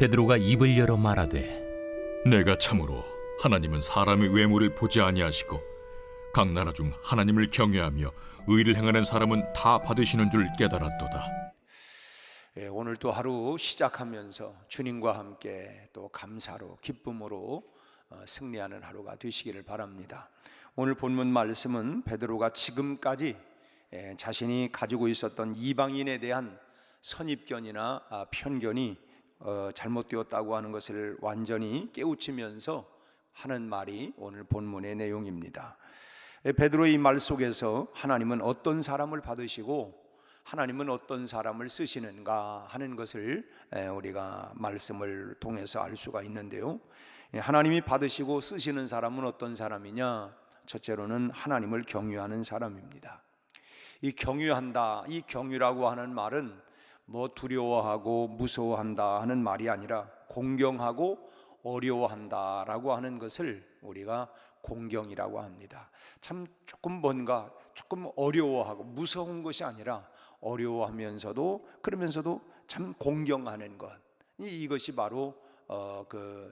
베드로가 입을 열어 말하되, 내가 참으로 하나님은 사람의 외모를 보지 아니하시고 각 나라 중 하나님을 경외하며 의를 행하는 사람은 다 받으시는 줄 깨달았도다. 오늘 또 하루 시작하면서 주님과 함께 또 감사로 기쁨으로 승리하는 하루가 되시기를 바랍니다. 오늘 본문 말씀은 베드로가 지금까지 자신이 가지고 있었던 이방인에 대한 선입견이나 편견이 잘못되었다고 하는 것을 완전히 깨우치면서 하는 말이 오늘 본문의 내용입니다. 베드로의 이 말 속에서 하나님은 어떤 사람을 받으시고 하나님은 어떤 사람을 쓰시는가 하는 것을 우리가 말씀을 통해서 알 수가 있는데요, 하나님이 받으시고 쓰시는 사람은 어떤 사람이냐? 첫째로는 하나님을 경유하는 사람입니다. 이 경유한다, 이 경유라고 하는 말은 뭐 두려워하고 무서워한다 하는 말이 아니라 공경하고 어려워한다라고 하는 것을 우리가 공경이라고 합니다. 참 조금 어려워하고 무서운 것이 아니라 어려워하면서도 그러면서도 참 공경하는 것, 이것이 바로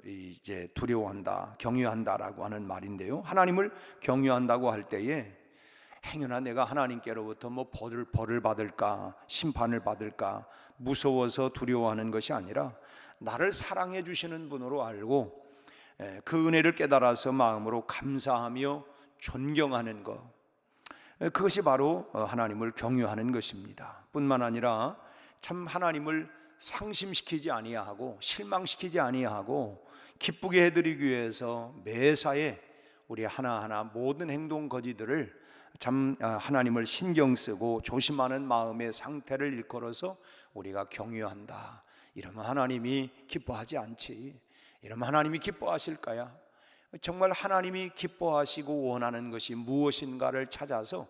이제 두려워한다, 경유한다라고 하는 말인데요, 하나님을 경유한다고 할 때에 행여나 내가 하나님께로부터 뭐 벌을 받을까, 심판을 받을까 무서워서 두려워하는 것이 아니라 나를 사랑해 주시는 분으로 알고 그 은혜를 깨달아서 마음으로 감사하며 존경하는 것, 그것이 바로 하나님을 경유하는 것입니다. 뿐만 아니라 참 하나님을 상심시키지 아니하고 실망시키지 아니하고 기쁘게 해드리기 위해서 매사에 우리 하나하나 모든 행동 거지들을 참 하나님을 신경 쓰고 조심하는 마음의 상태를 일컬어서 우리가 경유한다. 이러면 하나님이 기뻐하지 않지. 이러면 하나님이 기뻐하실까야? 정말 하나님이 기뻐하시고 원하는 것이 무엇인가를 찾아서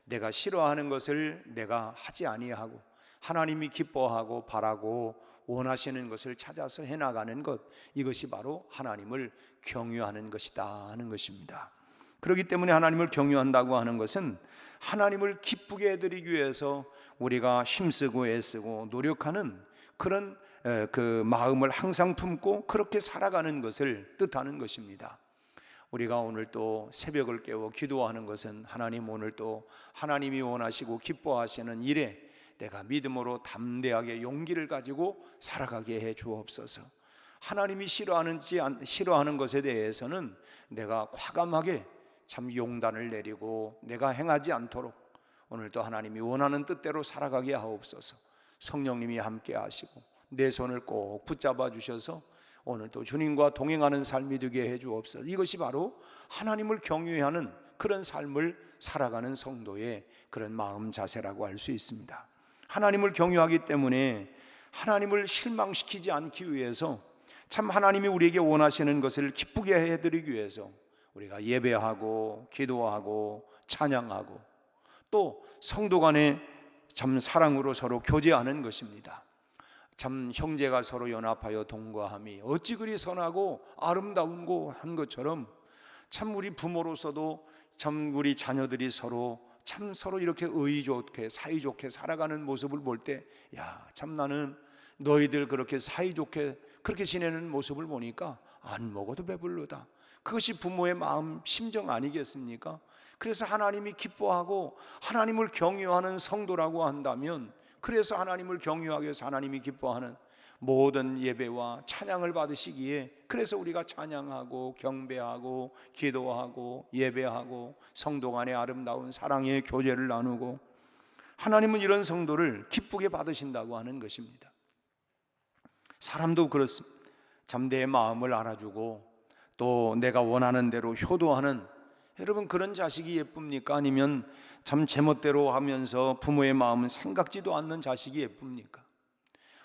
내가 싫어하는 것을 내가 하지 아니하고 하나님이 기뻐하고 바라고 원하시는 것을 찾아서 해나가는 것, 이것이 바로 하나님을 경유하는 것이다 하는 것입니다. 그렇기 때문에 하나님을 경유한다고 하는 것은 하나님을 기쁘게 해드리기 위해서 우리가 힘쓰고 애쓰고 노력하는 그런 그 마음을 항상 품고 그렇게 살아가는 것을 뜻하는 것입니다. 우리가 오늘 또 새벽을 깨워 기도하는 것은 하나님, 오늘 또 하나님이 원하시고 기뻐하시는 일에 내가 믿음으로 담대하게 용기를 가지고 살아가게 해 주옵소서. 하나님이 싫어하는 것에 대해서는 내가 과감하게 참 용단을 내리고 내가 행하지 않도록 오늘도 하나님이 원하는 뜻대로 살아가게 하옵소서. 성령님이 함께 하시고 내 손을 꼭 붙잡아 주셔서 오늘도 주님과 동행하는 삶이 되게 해 주옵소서. 이것이 바로 하나님을 경유하는 그런 삶을 살아가는 성도의 그런 마음 자세라고 할 수 있습니다. 하나님을 경유하기 때문에 하나님을 실망시키지 않기 위해서 참 하나님이 우리에게 원하시는 것을 기쁘게 해드리기 위해서 우리가 예배하고 기도하고 찬양하고 또 성도 간에 참 사랑으로 서로 교제하는 것입니다. 참 형제가 서로 연합하여 동거함이 어찌 그리 선하고 아름다운고 한 것처럼 참 우리 부모로서도 참 우리 자녀들이 서로 이렇게 의좋게 사이좋게 살아가는 모습을 볼 때, 야, 참 나는 너희들 그렇게 사이좋게 그렇게 지내는 모습을 보니까 안 먹어도 배불러다. 그것이 부모의 마음 심정 아니겠습니까? 그래서 하나님이 기뻐하고 하나님을 경유하는 성도라고 한다면, 그래서 하나님을 경유하기 위해서 하나님이 기뻐하는 모든 예배와 찬양을 받으시기에, 그래서 우리가 찬양하고 경배하고 기도하고 예배하고 성도 간의 아름다운 사랑의 교제를 나누고, 하나님은 이런 성도를 기쁘게 받으신다고 하는 것입니다. 사람도 그렇습니다. 참 내 마음을 알아주고 또 내가 원하는 대로 효도하는, 여러분 그런 자식이 예쁩니까? 아니면 참 제멋대로 하면서 부모의 마음은 생각지도 않는 자식이 예쁩니까?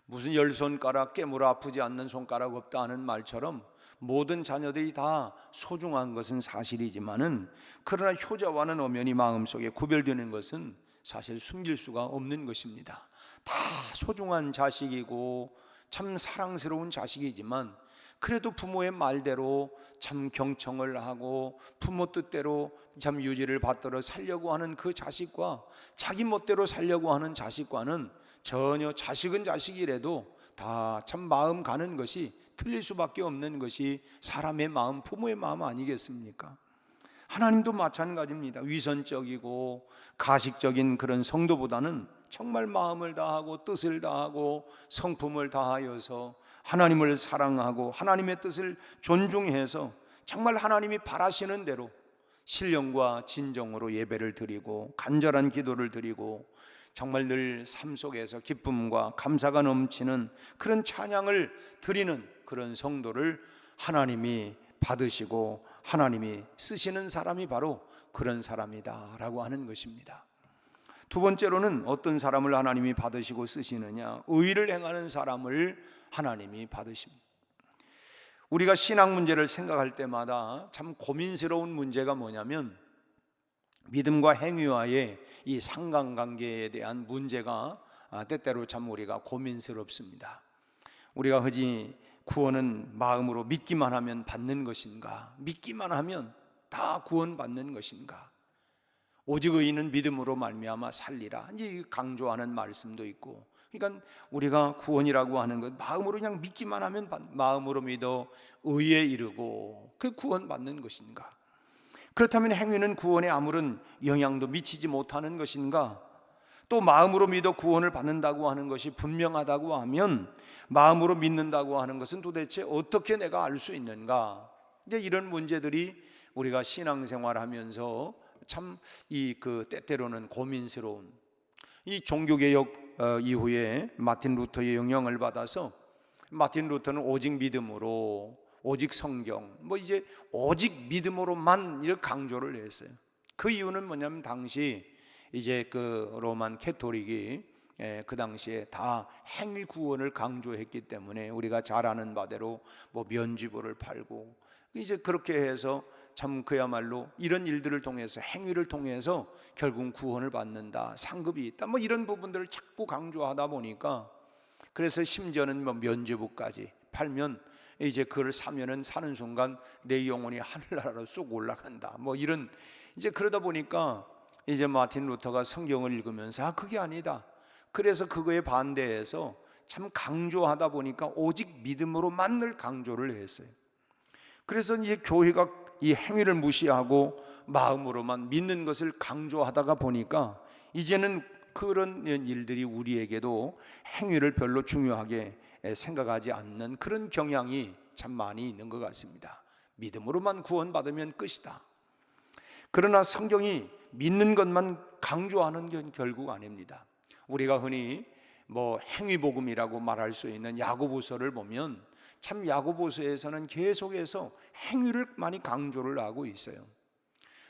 무슨 열 손가락 깨물어 아프지 않는 손가락 없다 하는 말처럼 모든 자녀들이 다 소중한 것은 사실이지만은, 그러나 효자와는 엄연히 마음속에 구별되는 것은 사실 숨길 수가 없는 것입니다. 다 소중한 자식이고 참 사랑스러운 자식이지만, 그래도 부모의 말대로 참 경청을 하고 부모 뜻대로 참 유지를 받들어 살려고 하는 그 자식과 자기 멋대로 살려고 하는 자식과는 전혀, 자식은 자식이라도 다 참 마음 가는 것이 틀릴 수밖에 없는 것이 사람의 마음, 부모의 마음 아니겠습니까? 하나님도 마찬가지입니다. 위선적이고 가식적인 그런 성도보다는 정말 마음을 다하고 뜻을 다하고 성품을 다하여서 하나님을 사랑하고 하나님의 뜻을 존중해서 정말 하나님이 바라시는 대로 신령과 진정으로 예배를 드리고 간절한 기도를 드리고 정말 늘 삶 속에서 기쁨과 감사가 넘치는 그런 찬양을 드리는 그런 성도를 하나님이 받으시고 하나님이 쓰시는 사람이 바로 그런 사람이다라고 하는 것입니다. 두 번째로는 어떤 사람을 하나님이 받으시고 쓰시느냐? 의를 행하는 사람을 하나님이 받으십니다. 우리가 신앙 문제를 생각할 때마다 참 고민스러운 문제가 뭐냐면 믿음과 행위와의 이 상관관계에 대한 문제가 때때로 참 우리가 고민스럽습니다. 우리가 흔히 구원은 마음으로 믿기만 하면 받는 것인가? 믿기만 하면 다 구원받는 것인가? 오직 의인은 믿음으로 말미암아 살리라. 이제 강조하는 말씀도 있고, 그러니까 우리가 구원이라고 하는 것 마음으로 그냥 믿기만 하면 마음으로 믿어 의에 이르고 그 구원받는 것인가? 그렇다면 행위는 구원에 아무런 영향도 미치지 못하는 것인가? 또 마음으로 믿어 구원을 받는다고 하는 것이 분명하다고 하면 마음으로 믿는다고 하는 것은 도대체 어떻게 내가 알 수 있는가? 이제 이런 문제들이 우리가 신앙생활하면서 참 때때로는 고민스러운 이 종교개혁 이후에 마틴 루터의 영향을 받아서 마틴 루터는 오직 믿음으로 오직 성경 이제 오직 믿음으로만 이렇게 강조를 했어요. 그 이유는 뭐냐면 당시 이제 그 로만 캐토릭이 그 당시에 다 행위 구원을 강조했기 때문에 우리가 잘 아는 바대로 면죄부를 팔고 이제 그렇게 해서 참 그야말로 이런 일들을 통해서 행위를 통해서 결국 구원을 받는다, 상급이 있다 이런 부분들을 자꾸 강조하다 보니까 그래서 심지어는 면죄부까지 팔면 이제 그걸 사면은 사는 순간 내 영혼이 하늘나라로 쑥 올라간다 이런 이제 그러다 보니까 이제 마틴 루터가 성경을 읽으면서 그게 아니다. 그래서 그거에 반대해서 참 강조하다 보니까 오직 믿음으로만 늘 강조를 했어요. 그래서 이제 교회가 이 행위를 무시하고 마음으로만 믿는 것을 강조하다가 보니까 이제는 그런 일들이 우리에게도 행위를 별로 중요하게 생각하지 않는 그런 경향이 참 많이 있는 것 같습니다. 믿음으로만 구원받으면 끝이다. 그러나 성경이 믿는 것만 강조하는 건 결국 아닙니다. 우리가 흔히 행위복음이라고 말할 수 있는 야고보서를 보면 참 야고보서에서는 계속해서 행위를 많이 강조를 하고 있어요.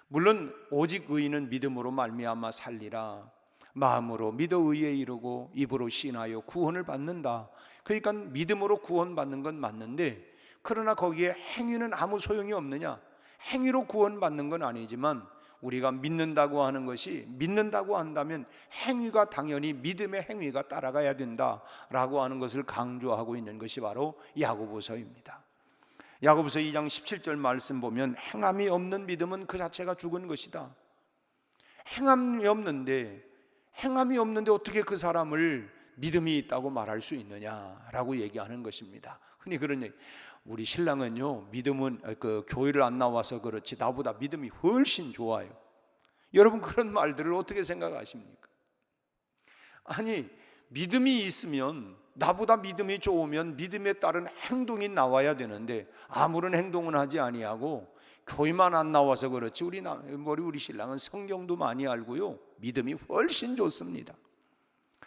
물론 오직 의인은 믿음으로 말미암아 살리라. 마음으로 믿어 의에 이르고 입으로 신하여 구원을 받는다. 그러니까 믿음으로 구원받는 건 맞는데 그러나 거기에 행위는 아무 소용이 없느냐? 행위로 구원받는 건 아니지만 우리가 믿는다고 하는 것이 믿는다고 한다면 행위가 당연히 믿음의 행위가 따라가야 된다라고 하는 것을 강조하고 있는 것이 바로 야고보서입니다. 야고보서 2장 17절 말씀 보면 행함이 없는 믿음은 그 자체가 죽은 것이다. 행함이 없는데 어떻게 그 사람을 믿음이 있다고 말할 수 있느냐라고 얘기하는 것입니다. 흔히 그런 얘기, 우리 신랑은요 믿음은 교회를 안 나와서 그렇지 나보다 믿음이 훨씬 좋아요. 여러분 그런 말들을 어떻게 생각하십니까? 아니 믿음이 있으면 나보다 믿음이 좋으면 믿음에 따른 행동이 나와야 되는데 아무런 행동은 하지 아니하고 교회만 안 나와서 그렇지 우리 신랑은 성경도 많이 알고요 믿음이 훨씬 좋습니다.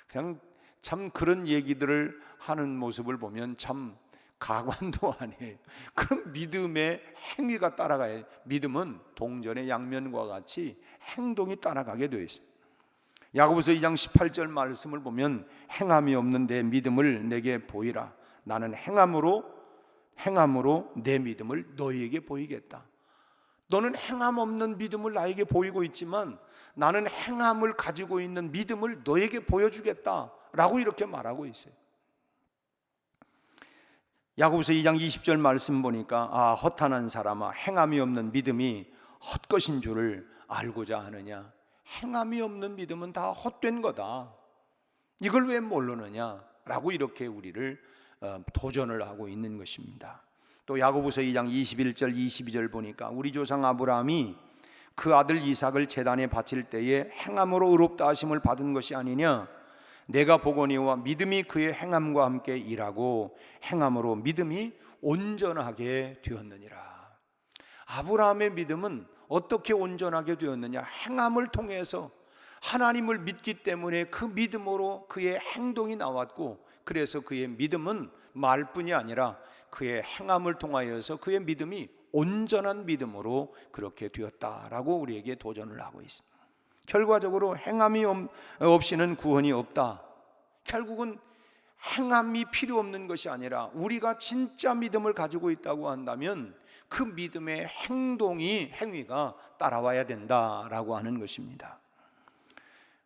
그냥 참 그런 얘기들을 하는 모습을 보면 참 가관도 아니에요. 그럼 믿음의 행위가 따라가야 믿음은 동전의 양면과 같이 행동이 따라가게 되어 있습니다. 야고보서 2장 18절 말씀을 보면 행함이 없는 내 믿음을 내게 보이라. 나는 행함으로 내 믿음을 너희에게 보이겠다. 너는 행함 없는 믿음을 나에게 보이고 있지만 나는 행함을 가지고 있는 믿음을 너에게 보여주겠다라고 이렇게 말하고 있어요. 야고보서 2장 20절 말씀 보니까 허탄한 사람아 행함이 없는 믿음이 헛것인 줄을 알고자 하느냐. 행함이 없는 믿음은 다 헛된 거다. 이걸 왜 모르느냐. 라고 이렇게 우리를 도전을 하고 있는 것입니다. 또 야고보서 2장 21절 22절 보니까 우리 조상 아브라함이 그 아들 이삭을 제단에 바칠 때에 행함으로 의롭다 하심을 받은 것이 아니냐, 내가 보거니와 믿음이 그의 행함과 함께 일하고 행함으로 믿음이 온전하게 되었느니라. 아브라함의 믿음은 어떻게 온전하게 되었느냐? 행함을 통해서 하나님을 믿기 때문에 그 믿음으로 그의 행동이 나왔고, 그래서 그의 믿음은 말뿐이 아니라 그의 행함을 통하여서 그의 믿음이 온전한 믿음으로 그렇게 되었다라고 우리에게 도전을 하고 있습니다. 결과적으로 행함이 없이는 구원이 없다. 결국은 행함이 필요 없는 것이 아니라 우리가 진짜 믿음을 가지고 있다고 한다면 그 믿음의 행위가 따라와야 된다라고 하는 것입니다.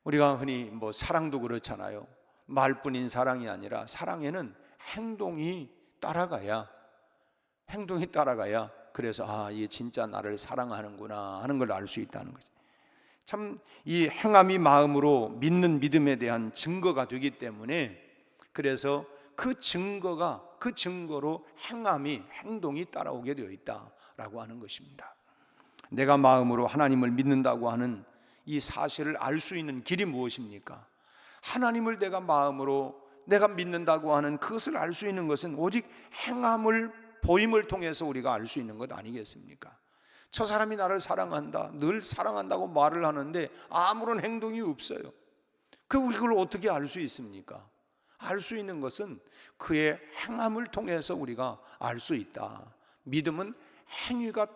우리가 흔히 사랑도 그렇잖아요. 말뿐인 사랑이 아니라 사랑에는 행동이 따라가야 그래서 이게 진짜 나를 사랑하는구나 하는 걸 알 수 있다는 거죠. 참 이 행함이 마음으로 믿는 믿음에 대한 증거가 되기 때문에, 그래서 그 증거로 행동이 따라오게 되어 있다라고 하는 것입니다. 내가 마음으로 하나님을 믿는다고 하는 이 사실을 알 수 있는 길이 무엇입니까? 하나님을 내가 마음으로 내가 믿는다고 하는 그것을 알 수 있는 것은 오직 보임을 통해서 우리가 알 수 있는 것 아니겠습니까? 저 사람이 나를 사랑한다, 늘 사랑한다고 말을 하는데 아무런 행동이 없어요. 그걸 어떻게 알 수 있습니까? 알 수 있는 것은 그의 행함을 통해서 우리가 알 수 있다. 믿음은 행위가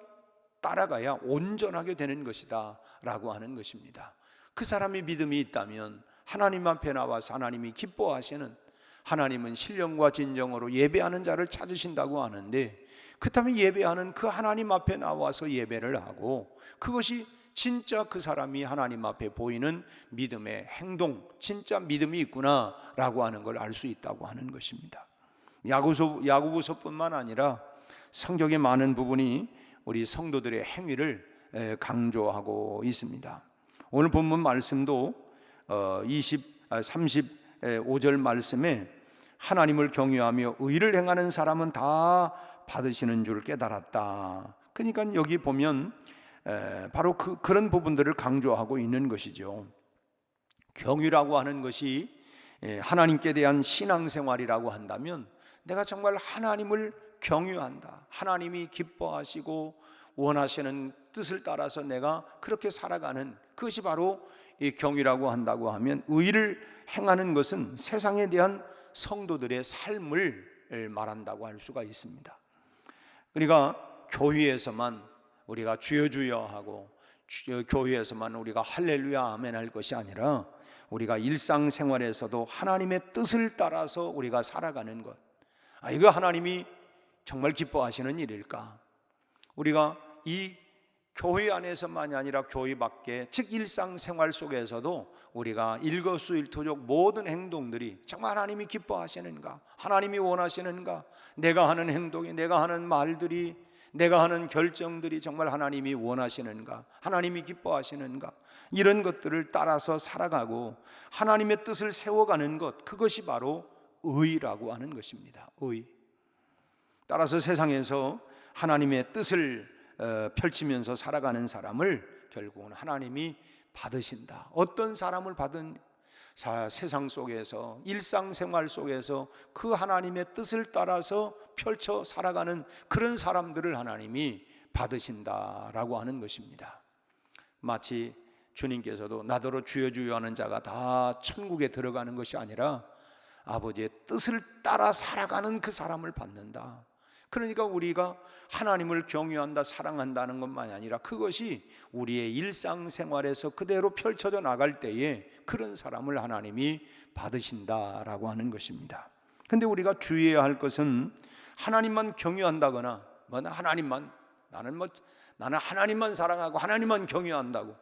따라가야 온전하게 되는 것이다 라고 하는 것입니다. 그 사람이 믿음이 있다면 하나님 앞에 나와서 하나님이 기뻐하시는, 하나님은 신령과 진정으로 예배하는 자를 찾으신다고 하는데, 그렇다면 예배하는 그 하나님 앞에 나와서 예배를 하고, 그것이 진짜 그 사람이 하나님 앞에 보이는 믿음의 행동, 진짜 믿음이 있구나 라고 하는 걸 알 수 있다고 하는 것입니다. 야고보서뿐만 아니라 성경의 많은 부분이 우리 성도들의 행위를 강조하고 있습니다. 오늘 본문 말씀도 35절 말씀에 하나님을 경외하며 의를 행하는 사람은 다 받으시는 줄 깨달았다. 그러니까 여기 보면 바로 그런 부분들을 강조하고 있는 것이죠. 경외라고 하는 것이 하나님께 대한 신앙생활이라고 한다면, 내가 정말 하나님을 경외한다, 하나님이 기뻐하시고 원하시는 뜻을 따라서 내가 그렇게 살아가는 그것이 바로 이 경외라고 한다고 하면, 의를 행하는 것은 세상에 대한 성도들의 삶을 말한다고 할 수가 있습니다. 우리가 교회에서만 우리가 주여 주여 하고 교회에서만 우리가 할렐루야 아멘 할 것이 아니라 우리가 일상생활에서도 하나님의 뜻을 따라서 우리가 살아가는 것, 이거 하나님이 정말 기뻐하시는 일일까? 우리가 이 교회 안에서만이 아니라 교회 밖에, 즉 일상생활 속에서도 우리가 일거수일투족 모든 행동들이 정말 하나님이 기뻐하시는가? 하나님이 원하시는가? 내가 하는 행동이, 내가 하는 말들이, 내가 하는 결정들이 정말 하나님이 원하시는가? 하나님이 기뻐하시는가? 이런 것들을 따라서 살아가고 하나님의 뜻을 세워가는 것, 그것이 바로 의라고 하는 것입니다. 의. 따라서 세상에서 하나님의 뜻을 펼치면서 살아가는 사람을 결국은 하나님이 받으신다. 어떤 사람을 받은 세상 속에서, 일상생활 속에서 그 하나님의 뜻을 따라서 펼쳐 살아가는 그런 사람들을 하나님이 받으신다라고 하는 것입니다. 마치 주님께서도 나더러 주여 주여 하는 자가 다 천국에 들어가는 것이 아니라 아버지의 뜻을 따라 살아가는 그 사람을 받는다. 그러니까 우리가 하나님을 경외한다, 사랑한다는 것만이 아니라 그것이 우리의 일상생활에서 그대로 펼쳐져 나갈 때에 그런 사람을 하나님이 받으신다라고 하는 것입니다. 근데 우리가 주의해야 할 것은 하나님만 경외한다거나 나는 하나님만 사랑하고 하나님만 경외한다고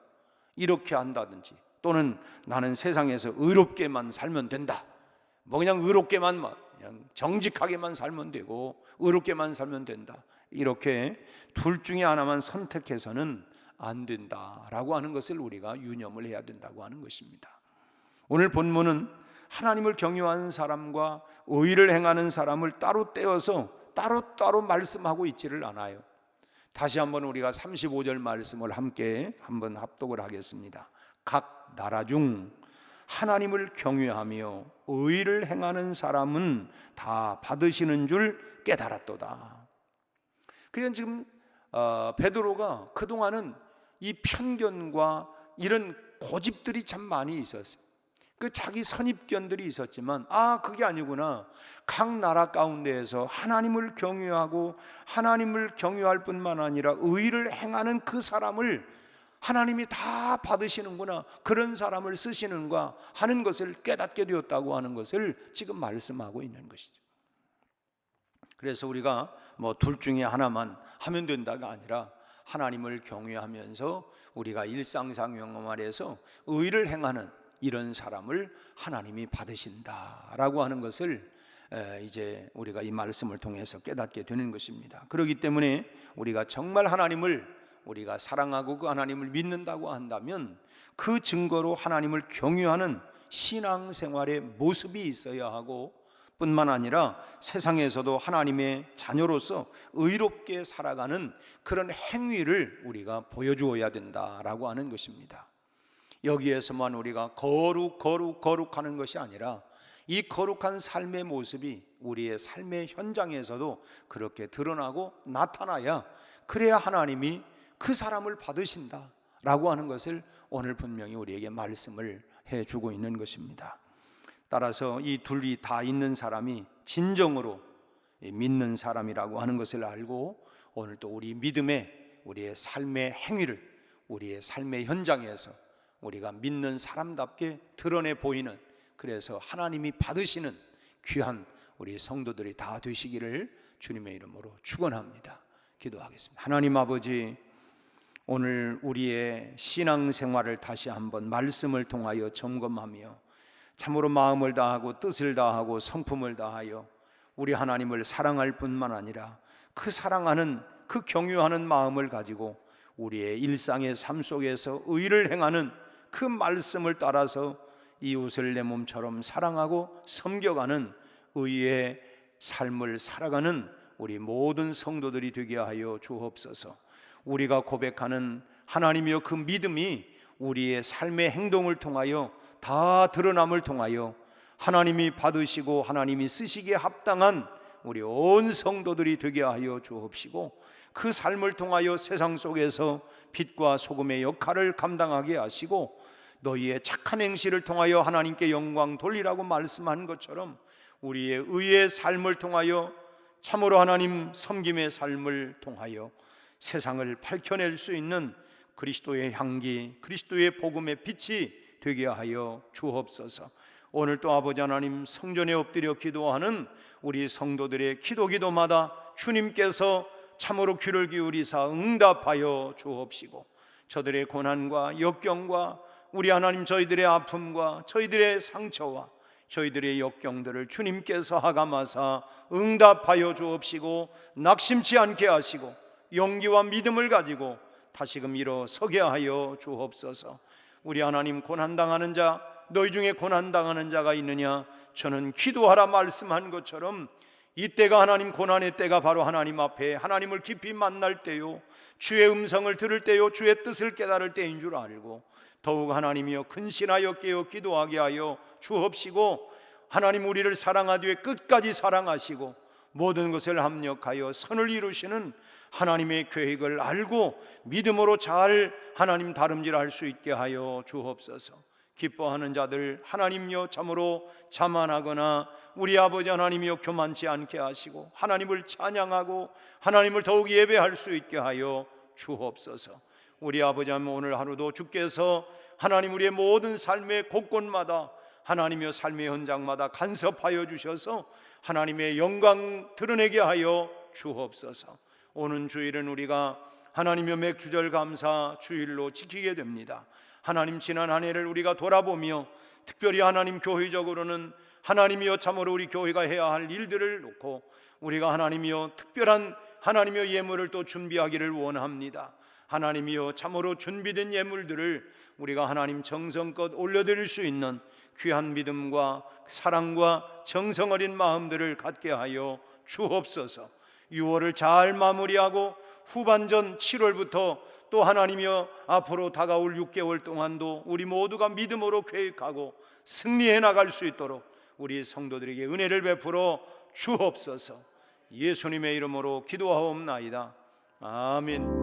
이렇게 한다든지, 또는 나는 세상에서 의롭게만 살면 된다, 그냥 의롭게만, 그냥 정직하게만 살면 되고 의롭게만 살면 된다, 이렇게 둘 중에 하나만 선택해서는 안 된다라고 하는 것을 우리가 유념을 해야 된다고 하는 것입니다. 오늘 본문은 하나님을 경외하는 사람과 의를 행하는 사람을 따로 떼어서 따로따로 말씀하고 있지를 않아요. 다시 한번 우리가 35절 말씀을 함께 한번 합독을 하겠습니다. 각 나라 중 하나님을 경외하며 의를 행하는 사람은 다 받으시는 줄 깨달았도다. 그냥 지금 베드로가 그동안은 이 편견과 이런 고집들이 참 많이 있었어요. 그 자기 선입견들이 있었지만 그게 아니구나. 각 나라 가운데에서 하나님을 경외하고 하나님을 경외할 뿐만 아니라 의를 행하는 그 사람을 하나님이 다 받으시는구나, 그런 사람을 쓰시는가 하는 것을 깨닫게 되었다고 하는 것을 지금 말씀하고 있는 것이죠. 그래서 우리가 뭐 둘 중에 하나만 하면 된다가 아니라 하나님을 경외하면서 우리가 일상생활 안에서 의를 행하는 이런 사람을 하나님이 받으신다라고 하는 것을 이제 우리가 이 말씀을 통해서 깨닫게 되는 것입니다. 그렇기 때문에 우리가 정말 하나님을 우리가 사랑하고 그 하나님을 믿는다고 한다면 그 증거로 하나님을 경외하는 신앙생활의 모습이 있어야 하고, 뿐만 아니라 세상에서도 하나님의 자녀로서 의롭게 살아가는 그런 행위를 우리가 보여주어야 된다라고 하는 것입니다. 여기에서만 우리가 거룩하는 것이 아니라 이 거룩한 삶의 모습이 우리의 삶의 현장에서도 그렇게 드러나고 나타나야, 그래야 하나님이 그 사람을 받으신다라고 하는 것을 오늘 분명히 우리에게 말씀을 해주고 있는 것입니다. 따라서 이 둘이 다 있는 사람이 진정으로 믿는 사람이라고 하는 것을 알고, 오늘 또 우리 믿음의 우리의 삶의 행위를 우리의 삶의 현장에서 우리가 믿는 사람답게 드러내 보이는, 그래서 하나님이 받으시는 귀한 우리 성도들이 다 되시기를 주님의 이름으로 축원합니다. 기도하겠습니다. 하나님 아버지, 오늘 우리의 신앙생활을 다시 한번 말씀을 통하여 점검하며 참으로 마음을 다하고 뜻을 다하고 성품을 다하여 우리 하나님을 사랑할 뿐만 아니라 그 사랑하는, 그 경유하는 마음을 가지고 우리의 일상의 삶 속에서 의를 행하는 그 말씀을 따라서 이웃을 내 몸처럼 사랑하고 섬겨가는 의의 삶을 살아가는 우리 모든 성도들이 되게 하여 주옵소서. 우리가 고백하는 하나님이여 그 믿음이 우리의 삶의 행동을 통하여 다 드러남을 통하여 하나님이 받으시고 하나님이 쓰시기에 합당한 우리 온 성도들이 되게 하여 주옵시고, 그 삶을 통하여 세상 속에서 빛과 소금의 역할을 감당하게 하시고, 너희의 착한 행실을 통하여 하나님께 영광 돌리라고 말씀한 것처럼 우리의 의의 삶을 통하여 참으로 하나님 섬김의 삶을 통하여 세상을 밝혀낼 수 있는 그리스도의 향기, 그리스도의 복음의 빛이 되게 하여 주옵소서. 오늘 또 아버지 하나님, 성전에 엎드려 기도하는 우리 성도들의 기도마다 주님께서 참으로 귀를 기울이사 응답하여 주옵시고, 저들의 고난과 역경과 우리 하나님 저희들의 아픔과 저희들의 상처와 저희들의 역경들을 주님께서 하감하사 응답하여 주옵시고, 낙심치 않게 하시고 용기와 믿음을 가지고 다시금 일어서게 하여 주옵소서. 우리 하나님, 고난당하는 자, 너희 중에 고난당하는 자가 있느냐? 저는 기도하라 말씀한 것처럼 이때가 하나님 고난의 때가 바로 하나님 앞에 하나님을 깊이 만날 때요, 주의 음성을 들을 때요, 주의 뜻을 깨달을 때인 줄 알고 더욱 하나님이여 근신하여 깨어 기도하게 하여 주옵시고, 하나님 우리를 사랑하되 끝까지 사랑하시고 모든 것을 합력하여 선을 이루시는 하나님의 계획을 알고 믿음으로 잘 하나님 다름질할 수 있게 하여 주옵소서. 기뻐하는 자들 하나님여 참으로 자만하거나 우리 아버지 하나님이여 교만치 않게 하시고 하나님을 찬양하고 하나님을 더욱 예배할 수 있게 하여 주옵소서. 우리 아버지 하나님, 오늘 하루도 주께서 하나님 우리의 모든 삶의 곳곳마다 하나님이여 삶의 현장마다 간섭하여 주셔서 하나님의 영광 드러내게 하여 주옵소서. 오는 주일은 우리가 하나님의 맥주절 감사 주일로 지키게 됩니다. 하나님, 지난 한 해를 우리가 돌아보며 특별히 하나님 교회적으로는 하나님이여 참으로 우리 교회가 해야 할 일들을 놓고 우리가 하나님이여 특별한 하나님의 예물을 또 준비하기를 원합니다. 하나님이여, 참으로 준비된 예물들을 우리가 하나님 정성껏 올려드릴 수 있는 귀한 믿음과 사랑과 정성 어린 마음들을 갖게 하여 주옵소서. 6월을 잘 마무리하고 후반전 7월부터 또 하나님이여, 앞으로 다가올 6개월 동안도 우리 모두가 믿음으로 계획하고 승리해 나갈 수 있도록 우리 성도들에게 은혜를 베풀어 주옵소서. 예수님의 이름으로 기도하옵나이다. 아멘.